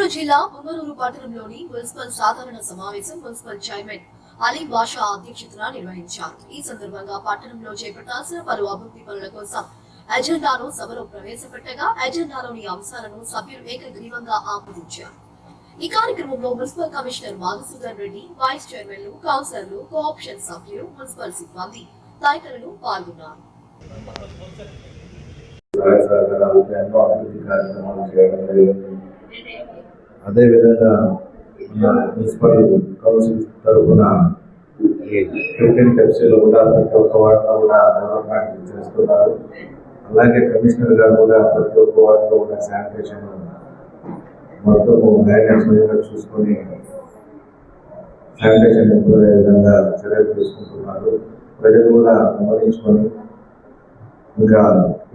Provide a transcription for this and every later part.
కర్నూలు జిల్లా పుంగనూరు పట్టణంలోని మున్సిపల్ సాధారణ సమావేశం మున్సిపల్ చైర్మన్ అలీ బాషా అధ్యక్షతన నిర్వహించారు. ఈ సందర్భంగా పట్టణంలో చేపట్టాల్సిన పలు అభివృద్ధి పనుల కోసం ఎజెండాను సభలో ప్రవేశపెట్టగా ఎజెండాలోని అంశాలను సభ్యులు ఏకగ్రీవంగా ఆమోదించారు. ఈ కార్యక్రమంలో municipal commissioner Madhusudan Reddy, vice చైర్మన్లు, కౌన్సిలర్లు, కోఆప్షన్ సభ్యులు, మున్సిపల్ సిబ్బంది తదితరులు పాల్గొన్నారు. అదేవిధంగా మున్సిపల్ కౌన్సిల్ తరఫున టెప్సీలో కూడా ప్రతి ఒక్క వాటిలో కూడా డెవలప్మెంట్ చేస్తున్నారు. అలాగే కమిషనర్ గారు కూడా ప్రతి ఒక్క వాటిలో కూడా శానిటేషన్ మొత్తము గా చూసుకొని శానిటేషన్ ఇంప్రూవ్ అయ్యే విధంగా చర్యలు తీసుకుంటున్నారు. ప్రజలు కూడా గమనించుకొని ఇంకా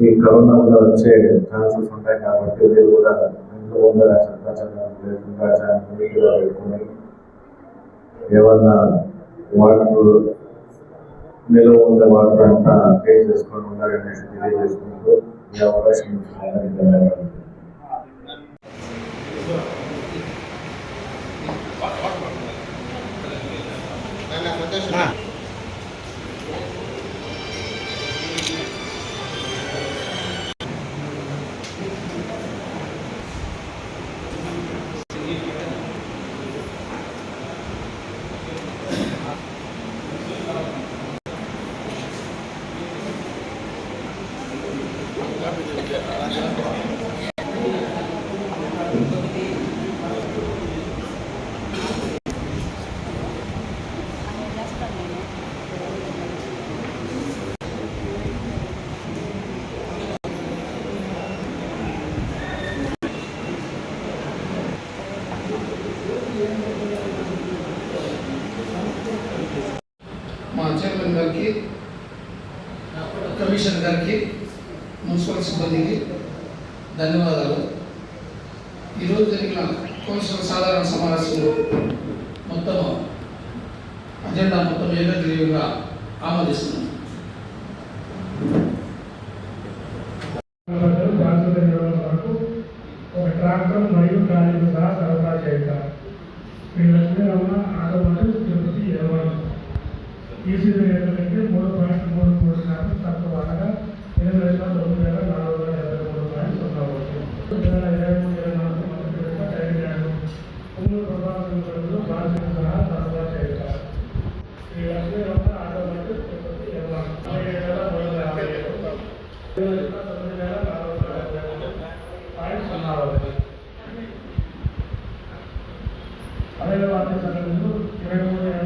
ఈ కరోనా కూడా వచ్చే ఛాన్సెస్ ఉంటాయి కాబట్టి వీళ్ళు కూడా ఇంట్లో ఉండాలి చెత్తాచరణం లేకుండా నీట్గా పెట్టుకుని ఏమన్నా వాటర్ నిల్వ ఉండే వాటర్ అంతా క్లీన్ చేసుకొని ఉండాలనేసి తెలియజేసుకుంటూ ఈ అవకాశం ఇచ్చినందుకు ధన్యవాదాలు. మా చైర్మన్ గారికి, కమిషనర్ గారికి, మున్సిపల్ సిబ్బందికి ధన్యవాదాలు. ఈరోజు జరిగిన కౌన్సిల్ సాధారణ సమావేశంలో మొత్తం అజెండా మొత్తం ఏకగ్రీవంగా ఆమోదిస్తున్నాం. ఒక ట్రాక్టర్ మరియు ట్రాలీతో సహా సరఫరా చేస్తారు. శ్రీ లక్ష్మీరమణ ఆటోమొబైల్ తిరుపతి 20 ఈసీడీ రేట్ల కంటే 3.33% తక్కువ అనగా 8,9,473.01. 2023-24 మంత్రి టైర్ పుంగూరు ప్రభావితులు బాధ్యత సహా సరఫరా చేస్తారు. శ్రీ లక్ష్మీరమణ ఆటోమొబైల్ తిరుపతి 57,9,450.01. అదే వాటి సంఘటనలు 23